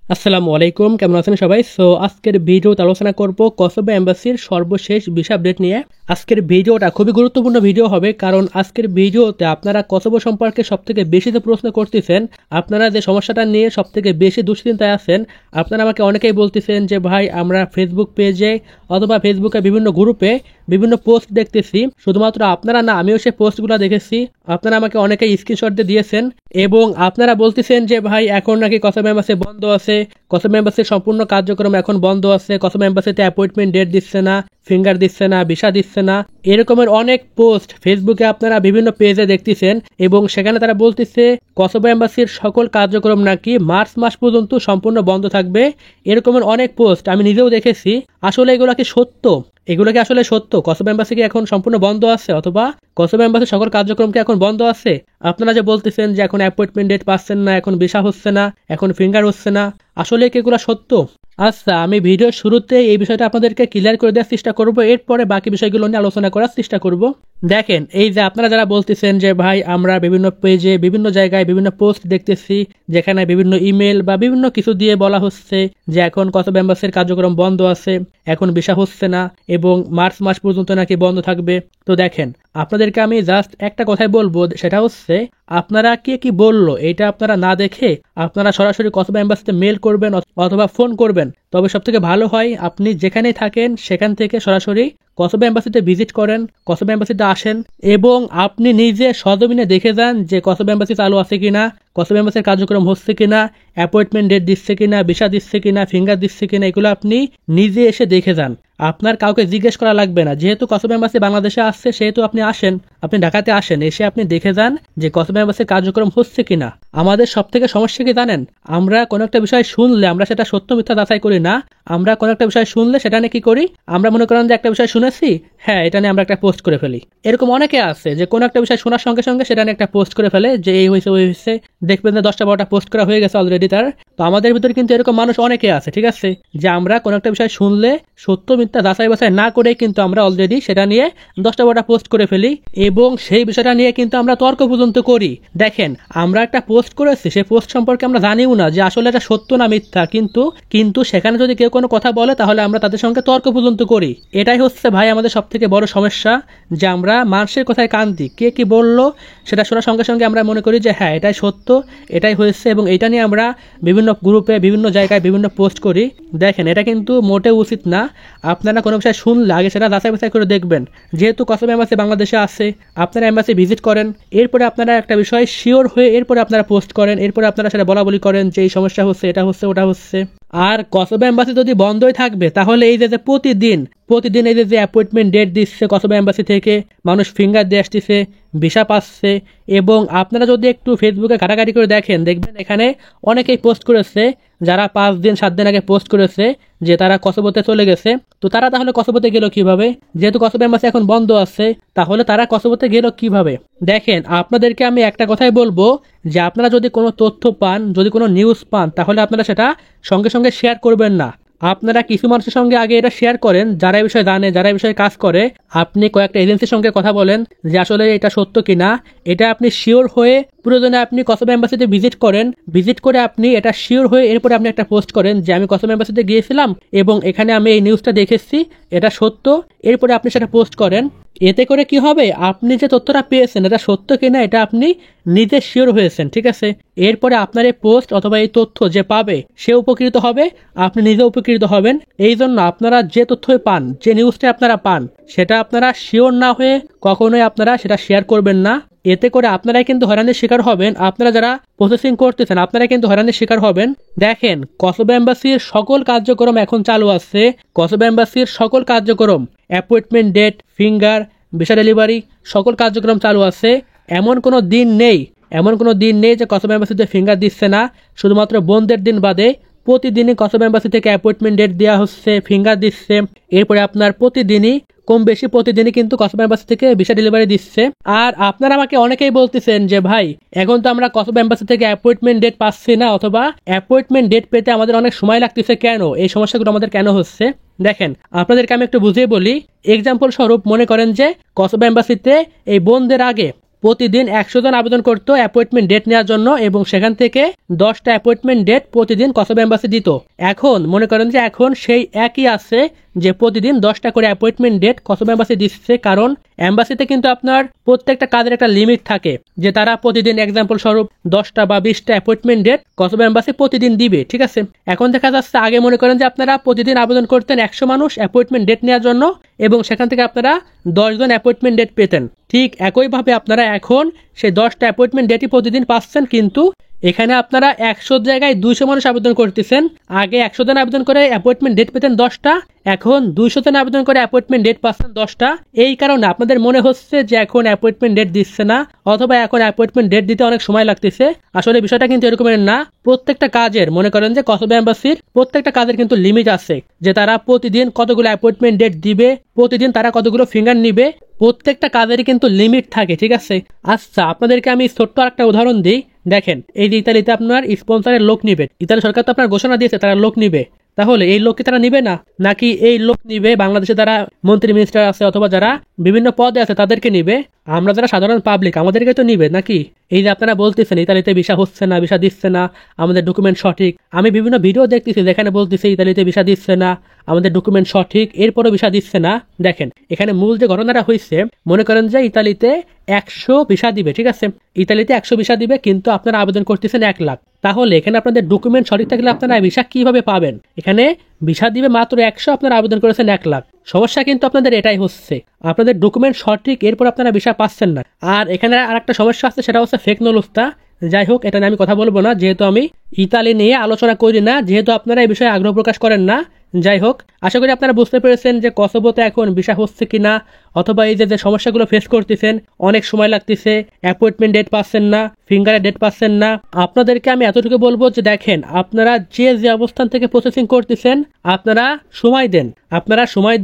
আসসালামু আলাইকুম, কেমন আছেন সবাই? সো আজকের ভিডিওতে আলোচনা করব কসোভো এম্বাসির সর্বশেষ ভিসা আপডেট নিয়ে। আজকের ভিডিওটা খুবই গুরুত্বপূর্ণ ভিডিও হবে, কারণ আজকের ভিডিওতে আপনারা কসোভো সম্পর্কে সবথেকে বেশি যে প্রশ্ন করতেছেন, আপনারা যে সমস্যাটা নিয়ে সবথেকে বেশি দুশ্চিন্তায় আছেন, আপনারা আমাকে অনেকেই বলতেছেন যে ভাই আমরা ফেসবুক পেজে অথবা ফেসবুকে বিভিন্ন গ্রুপে বিভিন্ন পোস্ট দেখতেছি, শুধুমাত্র আপনারা না, আমিও সেই পোস্টগুলো দেখেছি। আপনারা আমাকে অনেকেই স্ক্রিনশট দিয়ে দিয়েছেন এবং আপনারা বলতেছেন যে ভাই এখন নাকি কসোভো এম্বাসি বন্ধ আছে, কসোভো এম্বাসির সম্পূর্ণ কার্যক্রম এখন বন্ধ আছে, কসোভো এম্বাসিতে অ্যাপয়েন্টমেন্ট ডেট দিচ্ছে না, ফিঙ্গার দিচ্ছে না, ভিসা দিচ্ছে না, এরকমের অনেক পোস্ট ফেসবুকে আপনারা বিভিন্ন পেজে দেখতেছেন এবং সেখানে তারা বলতেছে কসোভো এম্বাসির সকল কার্যক্রম নাকি মার্চ মাস পর্যন্ত সম্পূর্ণ বন্ধ থাকবে। এরকমের অনেক পোস্ট আমি নিজেও দেখেছি। আসলে এগুলো কি সত্য? এগুলো কি আসলে সত্য? কসোভো এম্বাসি কি এখন সম্পূর্ণ বন্ধ আছে, অথবা কসোভো এম্বাসির সকল কার্যক্রম কি এখন বন্ধ আছে? আপনারা যে বলতেছেন যে এখন অ্যাপয়েন্টমেন্ট ডেট পাচ্ছেন না, এখন ভিসা হচ্ছে না, এখন ফিঙ্গার হচ্ছে না, আসলে কি এগুলো সত্য? আচ্ছা, আমি ভিডিওর শুরুতে এই বিষয়টা আপনাদেরকে ক্লিয়ার করে দেওয়ার চেষ্টা করব, এরপরে বাকি বিষয়গুলো নিয়ে আলোচনা করার চেষ্টা করব। দেখেন, এই যে আপনারা যারা বলতেছেন যে ভাই আমরা বিভিন্ন পেজে বিভিন্ন জায়গায় বিভিন্ন পোস্ট দেখতেছি যেখানে বিভিন্ন ইমেল বা বিভিন্ন কিছু দিয়ে বলা হচ্ছে যে এখন কসোভো এম্বাসির কার্যক্রম বন্ধ আছে, এখন ভিসা হচ্ছে না এবং মার্চ মাস পর্যন্ত নাকি বন্ধ থাকবে। তো দেখেন, আপনাদেরকে আমি জাস্ট একটা কথাই বলবো, সেটা হচ্ছে আপনারা কে কি বললো এটা আপনারা না দেখে আপনারা সরাসরি কসোভো এম্বাসিতে মেল করবেন অথবা ফোন করবেন। তবে সব থেকে ভালো হয় আপনি যেখানেই থাকেন সেখান থেকে সরাসরি কসোভো এম্বাসিতে ভিজিট করেন, কসোভো এম্বাসিতে আসেন এবং আপনি নিজে সজমিনে দেখে যান যে কসোভো এম্বাসি চালু আছে কিনা, কসোভো এম্বাসির কার্যক্রম হচ্ছে কিনা, অ্যাপয়েন্টমেন্ট ডেট দিচ্ছে কিনা, ভিসা দিচ্ছে কিনা, ফিঙ্গার দিচ্ছে কিনা, এগুলো আপনি নিজে এসে দেখে যান। আপনার কাউকে জিজ্ঞেস করা লাগবে না। যেহেতু কসোভো এম্বাসি বাংলাদেশে আসছে, সেহেতু আপনি আসেন, আপনি ঢাকাতে আসেন, এসে আপনি দেখে যান যে কসোভো এম্বাসির কার্যক্রম হচ্ছে কিনা। আমাদের সব থেকে সমস্যা কি জানেন? আমরা কোনো একটা বিষয় শুনলে আমরা সেটা সত্য মিথ্যা যাচাই করি না। আমরা কোনো একটা বিষয় শুনলে সেটা নিয়ে কি করি, আমরা মনে করেন যে একটা বিষয় শুনেছি, হ্যাঁ এটা নিয়ে আমরা একটা পোস্ট করে ফেলি। এরকম অনেকে আছে যে কোনো একটা বিষয় শোনার সঙ্গে সঙ্গে সেটা নিয়ে একটা পোস্ট করে ফেলে যে এই হয়েছে ওই হয়েছে, দেখবেন যে 10টা 12টা পোস্ট করা হয়ে গেছে অলরেডি তার। তো আমাদের ভিতরে কিন্তু এরকম মানুষ অনেকে আছে, ঠিক আছে, যে আমরা কোনো একটা বিষয় শুনলে সত্য মিথ্যা যাচাই বাছাই না করে কিন্তু আমরা অলরেডি সেটা নিয়ে 10টা 12টা পোস্ট করে ফেলি এবং সেই বিষয়টা নিয়ে কিন্তু আমরা তর্ক পর্যন্ত করি। দেখেন, আমরা একটা পোস্ট করেছি, সেই পোস্ট সম্পর্কে আমরা জানিও না যে আসলে এটা সত্য না মিথ্যা, কিন্তু সেখানে যদি কেউ কোনো কথা বলে তাহলে আমরা তাদের সঙ্গে তর্ক পর্যন্ত করি। এটাই হচ্ছে ভাই আমাদের সব থেকে বড় সমস্যা, যে আমরা মানুষের কথায় কান দিই। কে কি বললো সেটা শোনার সঙ্গে সঙ্গে আমরা মনে করি যে হ্যাঁ এটাই সত্য, এটাই হয়েছে এবং এটা নিয়ে আমরা বিভিন্ন গ্রুপে বিভিন্ন জায়গায় বিভিন্ন পোস্ট করি। দেখেন, এটা কিন্তু মোটেও উচিত না। আপনারা কোনো বিষয় শুনলে আগে সেটা যাচাই বাছাই করে দেখবেন। যেহেতু কসোভো এম্বাসি বাংলাদেশে আছে, আপনারা এম্বাসি ভিজিট করেন, এরপরে আপনারা একটা বিষয় শিওর হয়ে এরপরে আপনারা পোস্ট করেন, এরপরে আপনারা সেটা বলা বলি করেন যে এই সমস্যা হচ্ছে, এটা হচ্ছে, ওটা হচ্ছে। আর কসোভো এম্বাসি যদি বন্ধই থাকবে তাহলে এই যে প্রতিদিন এই যে অ্যাপয়েন্টমেন্ট ডেট দিচ্ছে কসোভো এম্বাসি থেকে, মানুষ ফিঙ্গার দিয়ে আসতেছে, ভিসা পাচ্ছে, এবং আপনারা যদি একটু ফেসবুকে ঘাটাঘাটি করে দেখেন, দেখবেন এখানে অনেকেই পোস্ট করেছে যারা 5 দিন 7 দিন আগে পোস্ট করেছে যে তারা কসোভোতে চলে গেছে। তো তারা তাহলে কসোভোতে গেল কিভাবে? যেহেতু কসোভো এম্বাসি এখন বন্ধ আছে, তাহলে তারা কসোভোতে গেল কিভাবে? দেখেন, আপনাদেরকে আমি একটা কথাই বলবো যে আপনারা যদি কোনো তথ্য পান, যদি কোনো নিউজ পান, তাহলে আপনারা সেটা সঙ্গে সঙ্গে শেয়ার করবেন না। আপনারা কিছু মানুষের সঙ্গে আগে এটা শেয়ার করেন যারা এই বিষয়ে জানে, যারা এই বিষয়ে কাজ করে। আপনি কয়েকটা এজেন্সির সঙ্গে কথা বলেন যে আসলে এটা সত্য কিনা, এটা আপনি শিওর হয়ে প্রয়োজনে আপনি কসোভো এম্বাসিতে ভিজিট করেন, ভিজিট করে আপনি এটা শিওর হয়ে এরপরে আপনি একটা পোস্ট করেন যে আমি কসোভো এম্বাসিতে গিয়েছিলাম এবং এখানে আমি এই নিউজটা দেখেছি, এটা সত্য। এরপরে আপনি সেটা পোস্ট করেন। এতে করে কি হবে, আপনি যে তথ্যটা পেয়েছেন এটা সত্য কিনা এটা আপনি নিজে শিওর হয়েছেন, ঠিক আছে। এরপরে আপনার এই পোস্ট অথবা এই তথ্য যে পাবে সে উপকৃত হবে, আপনি নিজে উপকৃত হবেন। এই জন্য আপনারা যে তথ্যই পান, যে নিউজটা আপনারা পান, সেটা আপনারা শিওর না হয়ে কখনোই আপনারা সেটা শেয়ার করবেন না। এতে করে আপনারাই কিন্তু হয়রানির শিকার হবেন। আপনারা যারা প্রসেসিং করতেছেন আপনারা কিন্তু হয়রানির শিকার হবেন। দেখেন, কসোভো এম্বাসির সকল কার্যক্রম এখন চালু আছে। কসোভো এম্বাসির সকল কার্যক্রম, appointment date, finger, visa delivery, সকল কার্যক্রম চালু আছে। এমন কোনো দিন নেই যে কসোভো এম্বাসিতে ফিঙ্গার দিচ্ছে না। শুধুমাত্র বন্ধের দিন বাদে প্রতিদিনই কসোভো এম্বাসি থেকে অ্যাপয়েন্টমেন্ট ডেট দেওয়া হচ্ছে, ফিঙ্গার দিচ্ছে। এরপরে আপনার প্রতিদিনই কম বেশি প্রতিদিনই কিন্তু কসোভো এম্বাসি থেকে ভিসা ডেলিভারি দিচ্ছে। আর আপনারা আমাকে অনেকেই বলতেছেন যে ভাই এখন তো আমরা কসোভো এম্বাসি থেকে অ্যাপয়েন্টমেন্ট ডেট পাচ্ছি না, অথবা অ্যাপয়েন্টমেন্ট ডেট পেতে আমাদের অনেক সময় লাগতেছে, কেন এই সমস্যাগুলো আমাদের কেন হচ্ছে? দেখেন, আপনাদেরকে আমি একটু বুঝিয়ে বলি। এক্সাম্পল স্বরূপ মনে করেন যে কসোভো এম্বাসিতে এই বন্ধের আগে প্রতিদিন 100 জন আবেদন করতো অ্যাপয়েন্টমেন্ট ডেট নেওয়ার জন্য এবং সেখান থেকে 10টা অ্যাপয়েন্টমেন্ট ডেট প্রতিদিন কসোভো এম্বাসি দিত। এখন মনে করেন যে এখন সেই একই আছে যে প্রতিদিন 10টা করে অ্যাপয়েন্টমেন্ট ডেট কসোভো এম্বাসি দিচ্ছে, কারণ এম্বাসিতে কিন্তু আপনার প্রত্যেকটা কাজের একটা লিমিট থাকে যে তারা প্রতিদিন এক্সাম্পল স্বরূপ 10টা বা 20টা অ্যাপয়েন্টমেন্ট ডেট কসোভো এম্বাসি প্রতিদিন দিবে, ঠিক আছে। এখন দেখা যাচ্ছে আগে মনে করেন যে আপনারা প্রতিদিন আবেদন করতেন 100 মানুষ অ্যাপয়েন্টমেন্ট ডেট নেওয়ার জন্য এবং সেখান থেকে আপনারা 10 জন অ্যাপয়েন্টমেন্ট ডেট পেতেন। ঠিক একইভাবে আপনারা এখন সেই 10টা অ্যাপয়েন্টমেন্ট ডেটই প্রতিদিন পাচ্ছেন, কিন্তু এখানে আপনারা 100 জায়গায় 200 মানুষ আবেদন করতেছেন। আগে 100 জন আবেদন করে অ্যাপয়েন্টমেন্ট ডেট পেতেন 10টা, এখন 200 জন আবেদন করে অ্যাপয়েন্টমেন্ট ডেট পাচ্ছেন 10টা। এই কারণে আপনাদের মনে হচ্ছে যে এখন অ্যাপয়েন্টমেন্ট ডেট দিচ্ছে না অথবা এখন অ্যাপয়েন্টমেন্ট ডেট দিতে অনেক সময় লাগতেছে। আসলে বিষয়টা কিন্তু এরকমের না। প্রত্যেকটা কাজের মনে করেন যে কসোভো এম্বাসির প্রত্যেকটা কাজের কিন্তু লিমিট আছে যে তারা প্রতিদিন কতগুলো অ্যাপয়েন্টমেন্ট ডেট দিবে, প্রতিদিন তারা কতগুলো ফিঙ্গার নিবে, প্রত্যেকটা কাজেরই কিন্তু লিমিট থাকে, ঠিক আছে। আচ্ছা, আপনাদেরকে আমি ছোট্ট একটা উদাহরণ দিই। দেখেন, এই যে ইতালিতে আপনার স্পন্সরের লোক নিবে, ইতালি সরকার তো আপনার ঘোষণা দিয়েছে তারা লোক নিবে, তাহলে এই লোককে তারা নিবে না, নাকি এই লোক নিবে বাংলাদেশে যারা মন্ত্রী মিনিস্টার আছে অথবা যারা বিভিন্ন পদে আছে তাদেরকে নিবে? আমরা যারা সাধারণ পাবলিক আমাদেরকে তো নিবে নাকি? এই যে আপনারা বলতেছেন ইতালিতে ভিসা হচ্ছে না, ভিসা দিচ্ছে না, আমাদের ডকুমেন্ট সঠিক। আমি বিভিন্ন ভিডিও দেখতেছি যেখানে বলতেছে ইতালিতে ভিসা দিচ্ছে না, আমাদের ডকুমেন্ট সঠিক, এরপরও ভিসা দিচ্ছে না। দেখেন, এখানে মূল যে ঘটনাটা হয়েছে, মনে করেন যে ইতালিতে 100 ভিসা দিবে, ঠিক আছে, ইতালিতে 100 ভিসা দিবে, কিন্তু আপনারা আবেদন করতেছেন 1 লাখ। তাহলে এখানে আপনাদের ডকুমেন্ট সঠিক থাকলে আপনারা ভিসা কিভাবে পাবেন? এখানে ভিসা দিবে মাত্র 100, আপনারা আবেদন করেছেন 1 লাখ। সমস্যা কিন্তু আপনাদের এটাই হচ্ছে, আপনাদের ডকুমেন্ট সঠিক, এরপর আপনারা ভিসা পাচ্ছেন না। আর এখানে আর একটা সমস্যা আছে, সেটা হচ্ছে ফেক নলুস্তা। যাই হোক, এটা নিয়ে আমি কথা বলবো না, যেহেতু আমি ইতালি নিয়ে আলোচনা করি না, যেহেতু আপনারা এই বিষয়ে আগ্রহ প্রকাশ করেন না। যাই হোক, আশা করি আপনারা বুঝতে পেরেছেন যে কসোভোতে এখন ভিসা হচ্ছে কিনা, অথবা এই যে সমস্যাগুলো ফেস করতেছেন, অনেক সময় লাগতেছে, অ্যাপয়েন্টমেন্ট ডেট পাচ্ছেন না, ফিঙ্গারের ডেট পাচ্ছেন না। আপনাদেরকে আমি এতটুকু বলবো যে দেখেন, আপনারা যে অবস্থান থেকে প্রসেসিং করতেছেন, আপনারা সময়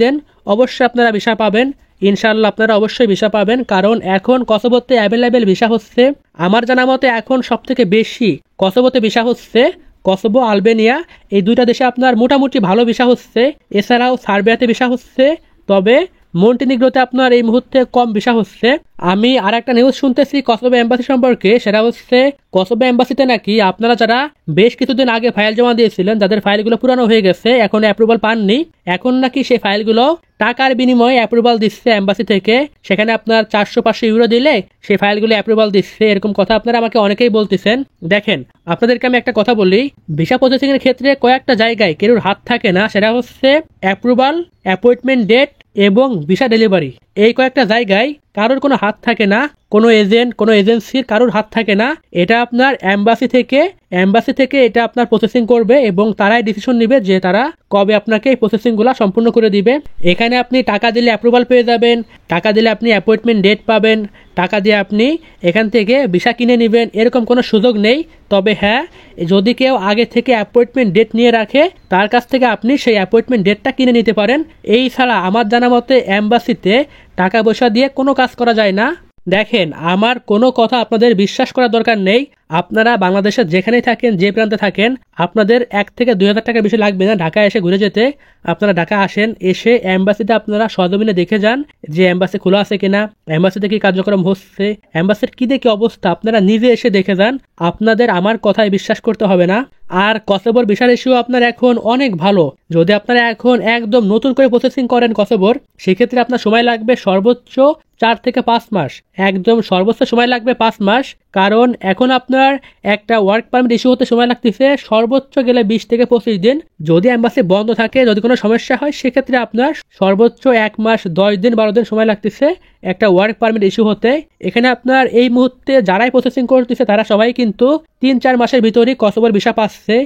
দেন, অবশ্যই আপনারা ভিসা পাবেন। ইনশাআল্লাহ আপনারা অবশ্যই ভিসা পাবেন, কারণ এখন কসোভোতে অ্যাভেলেবেল ভিসা হচ্ছে। আমার জানা মতে এখন সবথেকে বেশি কসোভোতে ভিসা হচ্ছে কসোভো, আলবেনিয়া, এই দুইটা দেশে আপনার মোটামুটি ভালো ভিসা হচ্ছে। এছাড়াও সার্বিয়াতে ভিসা হচ্ছে, তবে মন্টিনিগ্রোতে আপনার এই মুহূর্তে কম ভিসা হচ্ছে। আমি আর একটা নিউজ শুনতেছি কসোভো এম্বাসি সম্পর্কে, সেটা হচ্ছে কসোভো এম্বাসিতে নাকি আপনারা যারা বেশ কিছুদিন আগে ফাইল জমা দিয়েছিলেন, যাদের ফাইলগুলো পুরানো হয়ে গেছে, এখনো অ্যাপ্রুভাল পাননি, এখন নাকি সেই ফাইলগুলো টাকার বিনিময়ে অ্যাপ্রুভাল দিচ্ছে এম্বাসি থেকে। সেখানে আপনার 400-500 ইউরো দিলে সেই ফাইলগুলো অ্যাপ্রুভাল দিচ্ছে, এরকম কথা আপনারা আমাকে অনেকেই বলতেছেন। দেখেন, আপনাদেরকে আমি একটা কথা বলি, ভিসা প্রসেসিং এর ক্ষেত্রে কয়েকটা জায়গায় কেউর হাত থাকে না, সেটা হচ্ছে অ্যাপ্রুভাল, অ্যাপয়েন্টমেন্ট ডেট এবং ভিসা ডেলিভারি। এই কয়েকটা জায়গায় কারোর কোনো হাত থাকে না, কোনো এজেন্ট, কোনো এজেন্সির কারোর হাত থাকে না। এটা আপনার এম্বাসি থেকে এটা আপনার প্রসেসিং করবে এবং তারাই ডিসিশন নেবে যে তারা কবে আপনাকে এই প্রসেসিংগুলো সম্পূর্ণ করে দিবে। এখানে আপনি টাকা দিলে অ্যাপ্রুভাল পেয়ে যাবেন, টাকা দিলে আপনি অ্যাপয়েন্টমেন্ট ডেট পাবেন, টাকা দিয়ে আপনি এখান থেকে ভিসা কিনে নেবেন, এরকম কোনো সুযোগ নেই। তবে হ্যাঁ, যদি কেউ আগে থেকে অ্যাপয়েন্টমেন্ট ডেট নিয়ে রাখে, তার কাছ থেকে আপনি সেই অ্যাপয়েন্টমেন্ট ডেটটা কিনে নিতে পারেন। এই ছাড়া আমার জানা মতে এম্বাসিতে টাকা পয়সা দিয়ে কোনো কাজ করা যায় না। দেখেন, আমার কোনো কথা আপনাদের বিশ্বাস করার দরকার নেই। আপনারা বাংলাদেশের যেখানেই থাকেন, যে প্রান্তে থাকেন, আপনাদের 1 থেকে 2 হাজার টাকার বেশি লাগবে না ঢাকা এসে ঘুরে যেতে। আপনারা ঢাকা আসেন, এসে এম্বাসিতে আপনারা সজমিনে দেখে যান যে এম্বাসি খোলা আছে কিনা, এম্বাসিতে কি কার্যক্রম হচ্ছে, এম্বাসির কি দেখি অবস্থা, আপনারা নিজে এসে দেখে যান। আপনাদের আমার কথায় বিশ্বাস করতে হবে না। আর কসোভোর ভিসা রেশিও আপনার এখন অনেক ভালো। যদি আপনারা এখন একদম নতুন করে প্রসেসিং করেন কসোভোর, সেক্ষেত্রে আপনার সময় লাগবে সর্বোচ্চ 4 থেকে 5 মাস, একদম সর্বোচ্চ সময় লাগবে 5 মাস। কারণ এখন আপনার একটা ওয়ার্ক পারমিট ইস্যু হতে সময় লাগতেছে সর্বোচ্চ গেলে 20 থেকে 25 দিন। যদি এম্বাসি বন্ধ থাকে, যদি কোনো সমস্যা হয়, সেক্ষেত্রে আপনার সর্বোচ্চ 1 মাস 10 দিন 12 দিন সময় লাগতেছে একটা ওয়ার্ক পারমিট ইস্যু হতে। এখানে আপনার এই মুহূর্তে যারাই প্রসেসিং করতেছে তারা সবাই কিন্তু 3-4 মাসের ভিতরেই কসোভোর ভিসা পাচ্ছে।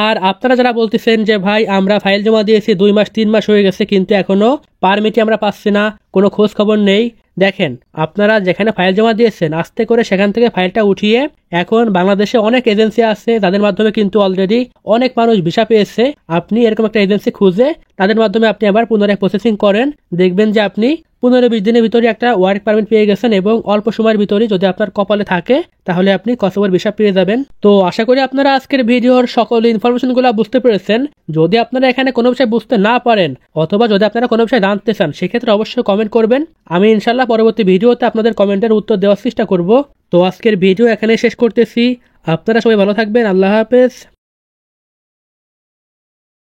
আর আপনারা যারা বলতেছেন যে ভাই আমরা ফাইল জমা দিয়েছি 2 মাস 3 মাস হয়ে গেছে, কিন্তু এখনো পারমিটই আমরা পাচ্ছি না, কোনো খোঁজ খবর নেই। দেখেন, আপনারা যেখানে ফাইল জমা দিয়েছেন, আস্তে করে সেখান থেকে ফাইলটা উঠিয়ে, এখন বাংলাদেশে অনেক এজেন্সি আছে যাদের মাধ্যমে কিন্তু অলরেডি অনেক মানুষ ভিসা পেয়েছে। আপনি এরকম একটা এজেন্সি খুঁজে তাদের মাধ্যমে আপনি আবার পুনরায় প্রসেসিং করেন, দেখবেন যে আপনি 15-20 দিনের ভিতরে একটা ওয়ার্ক পারমিট পেয়ে গেছেন এবং অল্প সময়ের ভিতরে যদি আপনার কপালে থাকে তাহলে আপনি কসোভোর ভিসা পেয়ে যাবেন। তো আশা করি আপনারা আজকের ভিডিওর সকল ইনফরমেশনগুলো বুঝতে পেরেছেন। যদি আপনারা এখানে কোনো বিষয় বুঝতে না পারেন, অথবা যদি আপনারা কোনো বিষয় জানতে চান সেক্ষেত্রে অবশ্যই কমেন্ট করবেন। আমি ইনশাল্লাহ পরবর্তী ভিডিওতে আপনাদের কমেন্টের উত্তর দেওয়ার চেষ্টা করব। তো আজকের ভিডিও এখানে শেষ করতেছি। আপনারা সবাই ভালো থাকবেন। আল্লাহ হাফেজ।